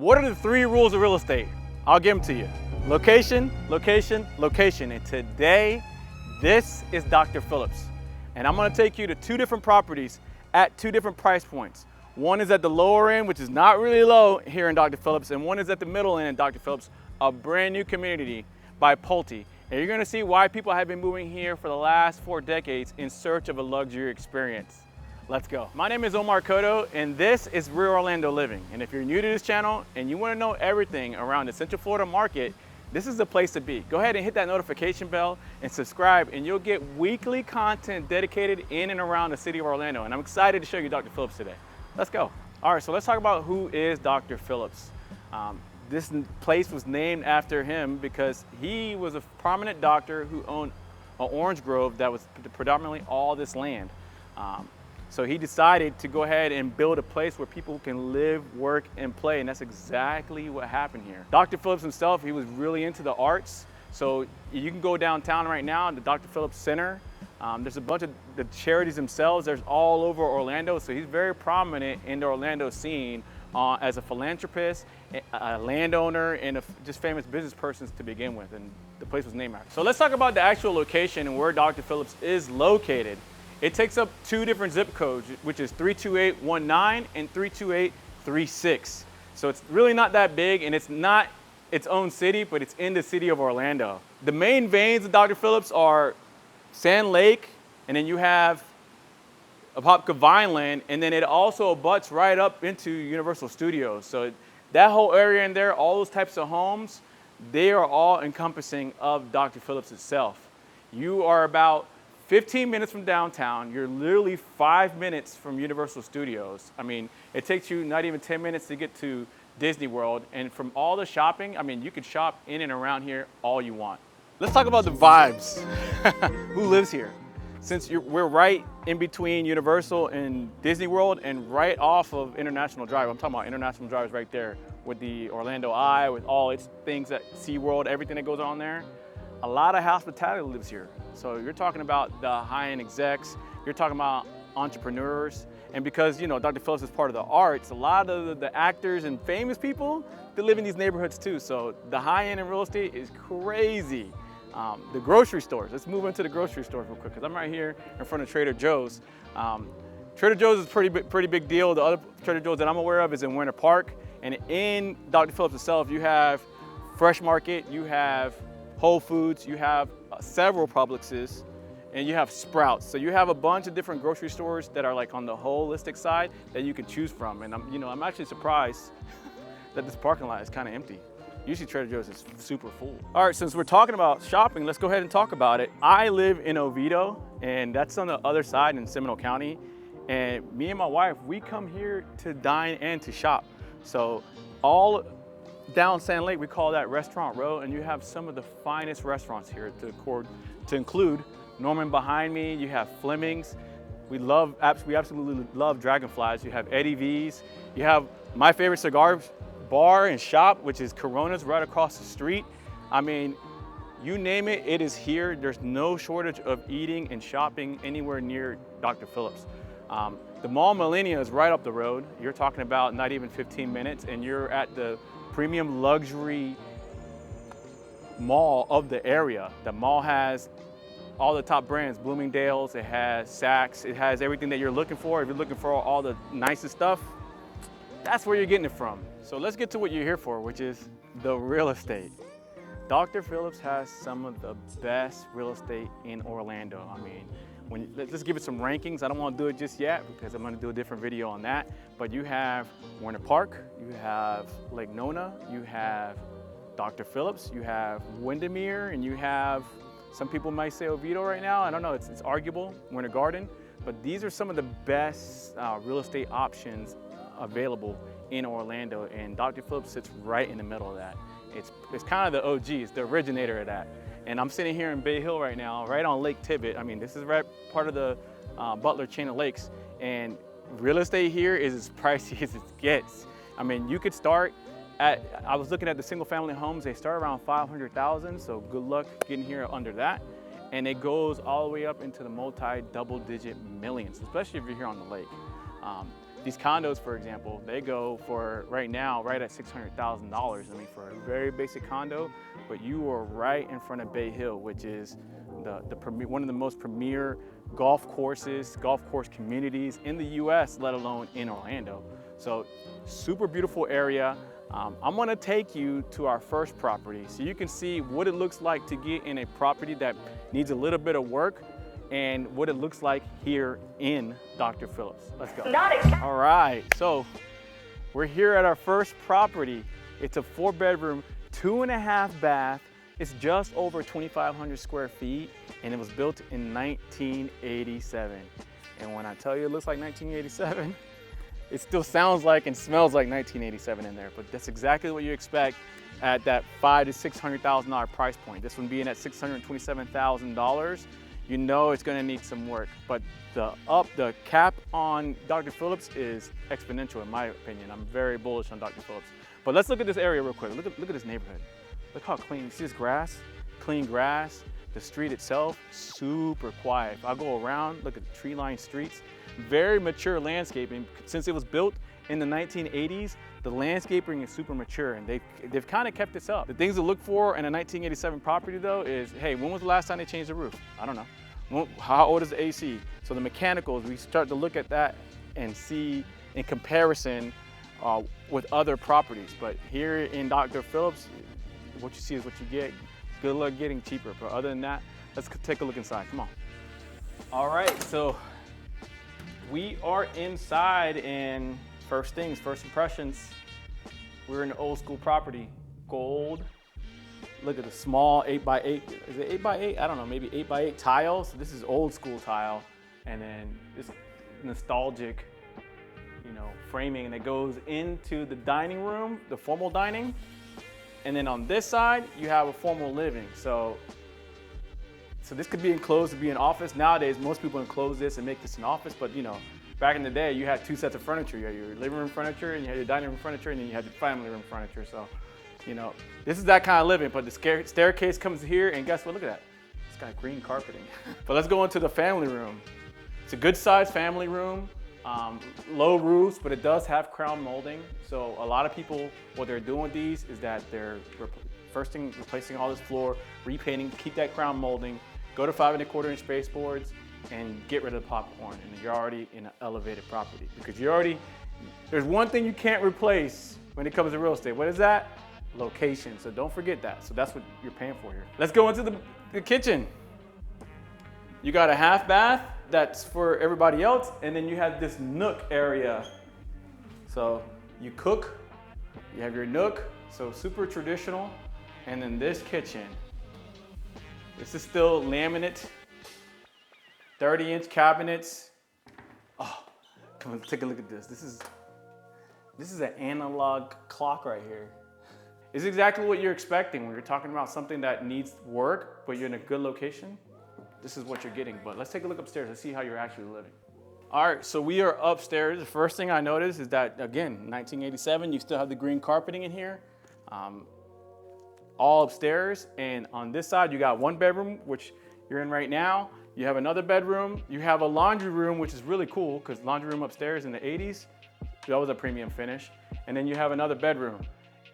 What are the 3 rules of real estate? I'll give them to you. Location, location, location. And today, this is Dr. Phillips. And I'm gonna take you to 2 different properties at 2 different price points. One is at the lower end, which is not really low here in Dr. Phillips, and one is at the middle end in Dr. Phillips, a brand new community by Pulte. And you're gonna see why people have been moving here for the last 4 decades in search of a luxury experience. Let's go. My name is Omar Cotto, and this is Real Orlando Living. And if you're new to this channel and you want to know everything around the Central Florida market, this is the place to be. Go ahead and hit that notification bell and subscribe, and you'll get weekly content dedicated in and around the city of Orlando. And I'm excited to show you Dr. Phillips today. Let's go. All right, so let's talk about who is Dr. Phillips. This place was named after him because he was a prominent doctor who owned an orange grove that was predominantly all this land. So he decided to go ahead and build a place where people can live, work, and play, and that's exactly what happened here. Dr. Phillips himself, he was really into the arts. So you can go downtown right now, the Dr. Phillips Center. There's a bunch of the charities themselves. There's all over Orlando. So he's very prominent in the Orlando scene as a philanthropist, a landowner, and just famous business persons to begin with. And the place was named after. So let's talk about the actual location and where Dr. Phillips is located. It takes up 2 different zip codes, which is 32819 and 32836. So it's really not that big, and it's not its own city, but it's in the city of Orlando. The main veins of Dr. Phillips are Sand Lake, and then you have Apopka Vineland, and then it also abuts right up into Universal Studios. So that whole area in there, all those types of homes, they are all encompassing of Dr. Phillips itself. You are about 15 minutes from downtown. You're literally 5 minutes from Universal Studios. I mean, it takes you not even 10 minutes to get to Disney World. And from all the shopping, I mean, you can shop in and around here all you want. Let's talk about the vibes. Who lives here? Since we're right in between Universal and Disney World and right off of International Drive. I'm talking about International Drive is right there with the Orlando Eye, with all its things at SeaWorld, everything that goes on there. A lot of hospitality lives here. So you're talking about the high-end execs, you're talking about entrepreneurs, and because, you know, Dr. Phillips is part of the arts, a lot of the actors and famous people, they live in these neighborhoods too. So the high-end in real estate is crazy. The grocery stores, let's move into the grocery stores real quick, because I'm right here in front of Trader Joe's. Trader Joe's is a pretty big deal. The other Trader Joe's that I'm aware of is in Winter Park, and in Dr. Phillips itself, you have Fresh Market, you have Whole Foods, you have several Publixes, and you have Sprouts. So you have a bunch of different grocery stores that are like on the holistic side that you can choose from. And I'm actually surprised that this parking lot is kind of empty. Usually Trader Joe's is super full. All right, since we're talking about shopping, let's go ahead and talk about it. I live in Oviedo, and that's on the other side in Seminole County. And me and my wife, we come here to dine and to shop. So all down Sand Lake, we call that Restaurant Row, and you have some of the finest restaurants here to include Norman behind me. You have Fleming's. We absolutely love Dragonflies. You have Eddie V's. You have my favorite cigar bar and shop, which is Corona's right across the street. I mean, you name it, it is here. There's no shortage of eating and shopping anywhere near Dr. Phillips. The Mall Millenia is right up the road. You're talking about not even 15 minutes, and you're at the premium luxury mall of the area. The mall has all the top brands, Bloomingdale's, it has Saks, it has everything that you're looking for. If you're looking for all the nicest stuff, that's where you're getting it from. So let's get to what you're here for, which is the real estate. Dr. Phillips has some of the best real estate in Orlando. I mean, let's give it some rankings. I don't want to do it just yet because I'm going to do a different video on that. But you have Winter Park, you have Lake Nona, you have Dr. Phillips, you have Windermere, and you have, some people might say Oviedo right now. I don't know, it's arguable, Winter Garden. But these are some of the best real estate options available in Orlando, and Dr. Phillips sits right in the middle of that. It's kind of the OG, it's the originator of that. And I'm sitting here in Bay Hill right now, right on Lake Tibbet. I mean, this is right part of the Butler chain of lakes, and real estate here is as pricey as it gets. I mean, you could start at, I was looking at the single family homes, they start around 500,000, so good luck getting here under that. And it goes all the way up into the multi-double digit millions, especially if you're here on the lake. These condos, for example, they go for right now, right at $600,000. I mean, for a very basic condo, but you are right in front of Bay Hill, which is one of the most premier golf course communities in the US, let alone in Orlando. So super beautiful area. I'm gonna take you to our first property so you can see what it looks like to get in a property that needs a little bit of work and what it looks like here in Dr. Phillips. Let's go. All right, so we're here at our first property. It's a 4-bedroom, 2.5 bath. It's just over 2,500 square feet, and it was built in 1987. And when I tell you it looks like 1987, it still sounds like and smells like 1987 in there, but that's exactly what you expect at that $500,000 to $600,000 price point. This one being at $627,000, you know it's gonna need some work, but the cap on Dr. Phillips is exponential in my opinion. I'm very bullish on Dr. Phillips. But let's look at this area real quick. Look at this neighborhood. Look how clean, you see this grass? Clean grass. The street itself, super quiet. If I go around, look at the tree-lined streets. Very mature landscaping. Since it was built in the 1980s, the landscaping is super mature, and they've kind of kept this up. The things to look for in a 1987 property though is, hey, when was the last time they changed the roof? I don't know. How old is the AC? So the mechanicals, we start to look at that and see in comparison with other properties. But here in Dr. Phillips, what you see is what you get. Good luck getting cheaper, but other than that, let's take a look inside, come on. All right, so we are inside, and first impressions, we're in an old school property, gold. Look at the small 8x8, is it 8x8? I don't know, maybe 8x8 tile. So this is old school tile, and then this nostalgic, framing that goes into the dining room, the formal dining. And then on this side, you have a formal living. So this could be enclosed to be an office. Nowadays, most people enclose this and make this an office, but back in the day, you had 2 sets of furniture. You had your living room furniture, and you had your dining room furniture, and then you had your family room furniture. So, this is that kind of living, but the staircase comes here, and guess what, look at that. It's got green carpeting. But let's go into the family room. It's a good sized family room. Low roofs, but it does have crown molding. So a lot of people, what they're doing with these is that they're first thing replacing all this floor, repainting, keep that crown molding, go to 5¼ inch baseboards, and get rid of the popcorn. And you're already in an elevated property because there's one thing you can't replace when it comes to real estate. What is that? Location. So don't forget that. So that's what you're paying for here. Let's go into the kitchen. You got a half bath that's for everybody else, and then you have this nook area. So you cook, you have your nook, so super traditional. And then this kitchen. This is still laminate, 30-inch cabinets. Oh, come on, take a look at this. This is an analog clock right here. It's exactly what you're expecting when you're talking about something that needs work, but you're in a good location. This is what you're getting, but let's take a look upstairs and see how you're actually living. All right, so we are upstairs. The first thing I noticed is that, again, 1987, you still have the green carpeting in here, all upstairs. And on this side, you got 1 bedroom, which you're in right now. You have another bedroom. You have a laundry room, which is really cool because laundry room upstairs in the 80s, that was a premium finish. And then you have another bedroom.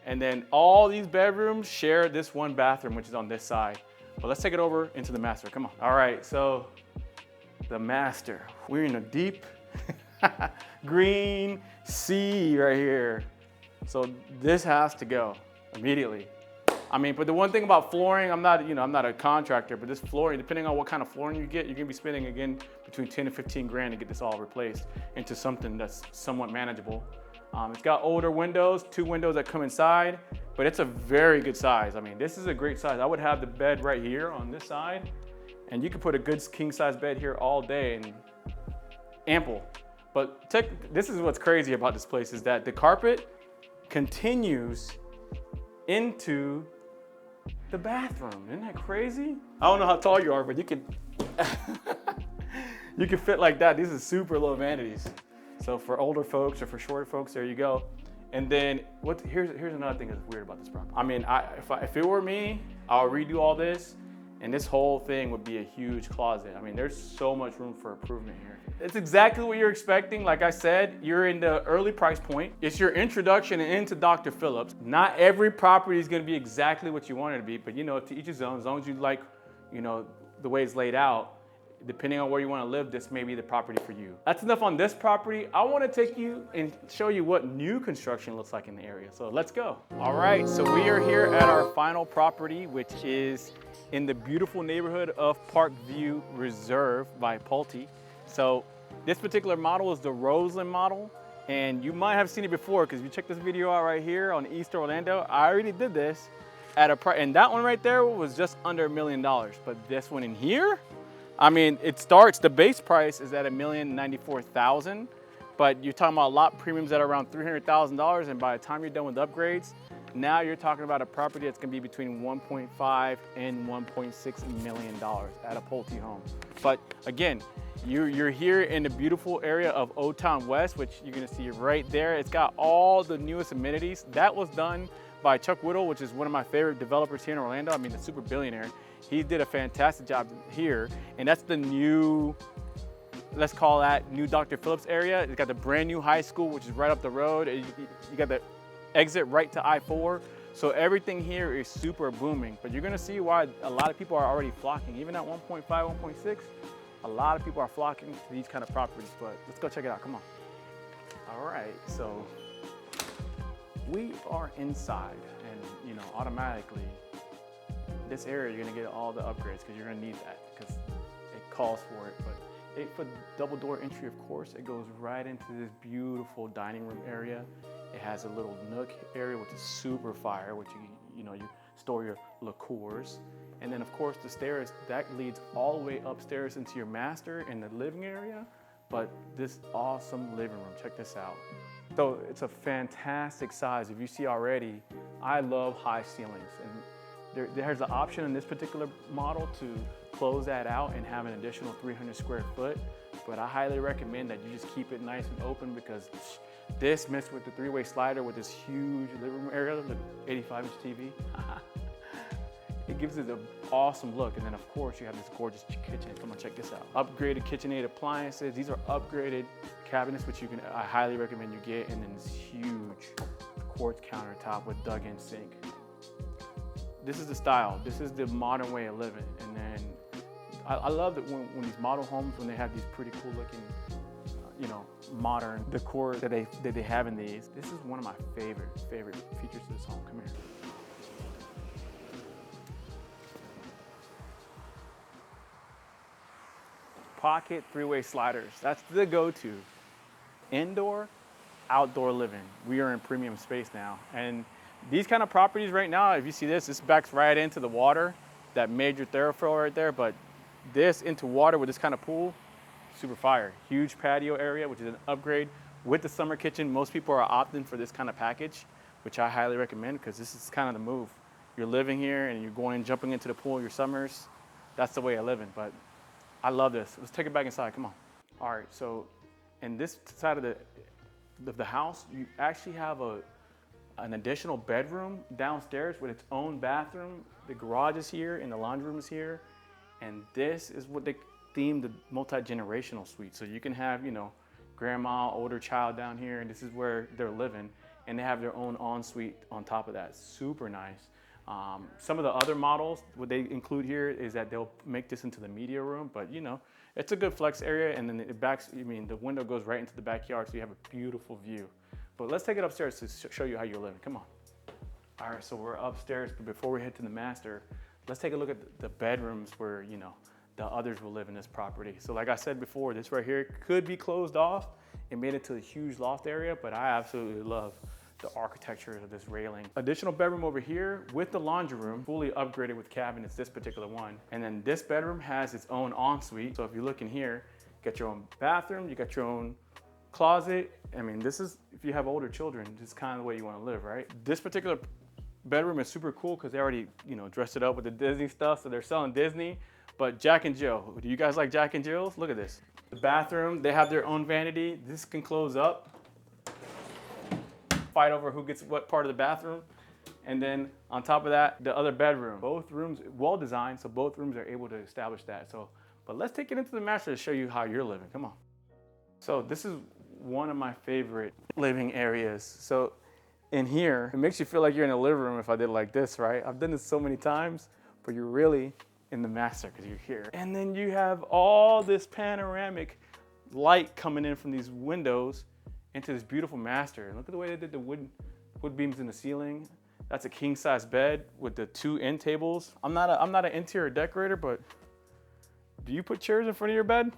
And then all these bedrooms share this 1 bathroom, which is on this side. But let's take it over into the master, come on. All right, so the master. We're in a deep green sea right here. So this has to go immediately. I mean, but the one thing about flooring, I'm not a contractor, but this flooring, depending on what kind of flooring you get, you're gonna be spending again between 10 and 15 grand to get this all replaced into something that's somewhat manageable. It's got older windows, 2 windows that come inside, but it's a very good size. I mean, this is a great size. I would have the bed right here on this side, and you could put a good king size bed here all day and ample. But this is what's crazy about this place is that the carpet continues into the bathroom. Isn't that crazy? I don't know how tall you are, but you can you can fit like that. These are super low vanities. So for older folks or for shorter folks, there you go. And then here's another thing that's weird about this property. I mean, if it were me, I'll redo all this And this whole thing would be a huge closet. I mean, there's so much room for improvement here. It's exactly what you're expecting. Like I said, you're in the early price point. It's your introduction into Dr. Phillips. Not every property is gonna be exactly what you want it to be, but you know, to each his own. As long as you like, you know, the way it's laid out, depending on where you want to live, this may be the property for you. That's enough on this property. I want to take you and show you what new construction looks like in the area. So let's go. All right, so we are here at our final property, which is in the beautiful neighborhood of Parkview Reserve by Pulte. So this particular model is the Roseland model, and you might have seen it before because if you check this video out right here on East Orlando, I already did this at a price, and that one right there was just under $1 million. But this one in here, I mean, it starts, the base price is at $1,094,000, but you're talking about lot premiums that are around $300,000, and by the time you're done with upgrades, now you're talking about a property that's gonna be between $1.5 and $1.6 million at a Pulte home. But again, you're here in the beautiful area of Old Town West, which you're gonna see right there. It's got all the newest amenities. That was done by Chuck Whittle, which is one of my favorite developers here in Orlando. I mean, the super billionaire. He did a fantastic job here, and that's the new, let's call that new Dr. Phillips area. It's got the brand new high school, which is right up the road. You got the exit right to I-4. So everything here is super booming, but you're gonna see why a lot of people are already flocking. Even at 1.5, 1.6, a lot of people are flocking to these kind of properties, but let's go check it out, come on. All right, so we are inside, and you know, automatically, this area, you're gonna get all the upgrades because you're gonna need that because it calls for it. But 8-foot double door entry, of course, it goes right into this beautiful dining room area. It has a little nook area, which is super fire, which you store your liqueurs. And then of course the stairs, that leads all the way upstairs into your master in the living area. But this awesome living room, check this out. So it's a fantastic size. If you see already, I love high ceilings. And there's an option in this particular model to close that out and have an additional 300 square foot. But I highly recommend that you just keep it nice and open because this mixed with the three-way slider with this huge living room area, the 85-inch TV, it gives it an awesome look. And then of course you have this gorgeous kitchen. Come on, check this out. Upgraded KitchenAid appliances. These are upgraded cabinets, which I highly recommend you get. And then this huge quartz countertop with dug-in sink. This is the style. This is the modern way of living. And then I love that when these model homes, when they have these pretty cool looking, you know, modern decor that they have in these. This is one of my favorite features of this home. Come here. Pocket three-way sliders. That's the go-to. Indoor, outdoor living. We are in premium space now. And these kind of properties right now, if you see this backs right into the water, that major thoroughfare right there, but this into water with this kind of pool, super fire. Huge patio area, which is an upgrade with the summer kitchen. Most people are opting for this kind of package, which I highly recommend because this is kind of the move. You're living here and you're going and jumping into the pool your summers. That's the way I live in, but I love this. Let's take it back inside, come on. All right, so in this side of the house, you actually have an additional bedroom downstairs with its own bathroom. The garage is here and the laundry room is here. And this is what they themed the multi-generational suite. So you can have, you know, grandma, older child down here, and this is where they're living. And they have their own ensuite on top of that. Super nice. Some of the other models, what they include here is that they'll make this into the media room, but you know, it's a good flex area. And then the window goes right into the backyard, so you have a beautiful view. But let's take it upstairs to show you how you're living. Come on. All right, so we're upstairs, but before we head to the master, let's take a look at the bedrooms where, you know, the others will live in this property. So like I said before, this right here could be closed off and made into a huge loft area, but I absolutely love the architecture of this railing. Additional bedroom over here with the laundry room, fully upgraded with cabinets, this particular one. And then this bedroom has its own ensuite. So if you look in here, you got your own bathroom, you got your own closet. I mean, this is, if you have older children, this is kind of the way you want to live, right? This particular bedroom is super cool because they already, you know, dressed it up with the Disney stuff, so they're selling Disney. But Jack and Jill, do you guys like Jack and Jill's? Look at this. The bathroom, they have their own vanity. This can close up. Fight over who gets what part of the bathroom. And then on top of that, the other bedroom. Both rooms well designed, so both rooms are able to establish that. So, but let's take it into the master to show you how you're living. Come on. So this is one of my favorite living areas. So in here, it makes you feel like you're in a living room if I did it like this, right? I've done this so many times, but you're really in the master because you're here. And then you have all this panoramic light coming in from these windows into this beautiful master. And look at the way they did the wood beams in the ceiling. That's a king size bed with the 2 end tables. I'm not an interior decorator, but do you put chairs in front of your bed?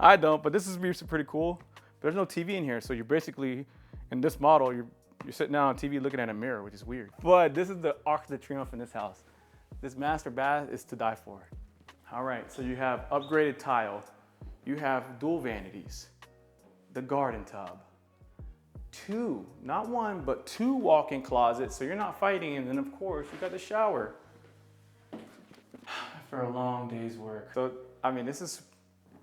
I don't, but this is pretty cool. There's no TV in here, so you're basically, in this model, you're sitting down on TV looking at a mirror, which is weird. But this is the Arc de Triomphe in this house. This master bath is to die for. All right, so you have upgraded tile. You have dual vanities, the garden tub, 2, not 1, but 2 walk-in closets, so you're not fighting. And then of course, you got the shower for a long day's work. So, I mean, this is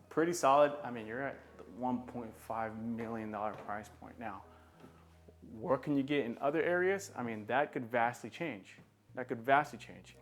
pretty solid. I mean, you're at the $1.5 million price point now. What can you get in other areas? I mean, that could vastly change. That could vastly change.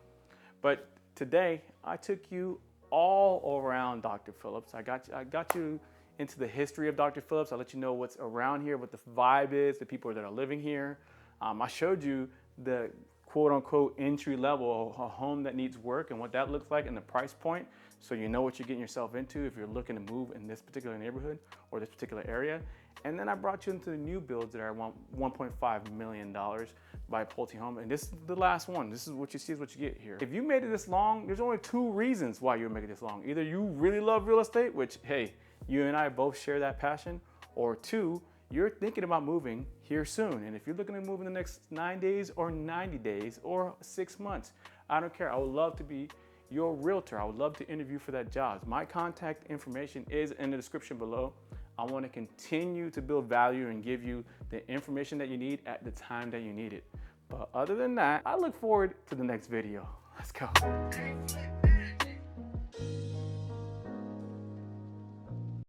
But today, I took you all around Dr. Phillips. I got you into the history of Dr. Phillips. I let you know what's around here, what the vibe is, the people that are living here. I showed you the quote unquote entry level, a home that needs work and what that looks like and the price point. So you know what you're getting yourself into if you're looking to move in this particular neighborhood or this particular area. And then I brought you into the new builds that are $1.5 million by Pulte Home. And this is the last one. This is what you see is what you get here. If you made it this long, there's only 2 reasons why you're making it this long. Either you really love real estate, which, hey, you and I both share that passion, or 2, you're thinking about moving here soon. And if you're looking to move in the next 9 days or 90 days or 6 months, I don't care. I would love to be your realtor. I would love to interview for that job. My contact information is in the description below. I want to continue to build value and give you the information that you need at the time that you need it. But other than that, I look forward to the next video. Let's go.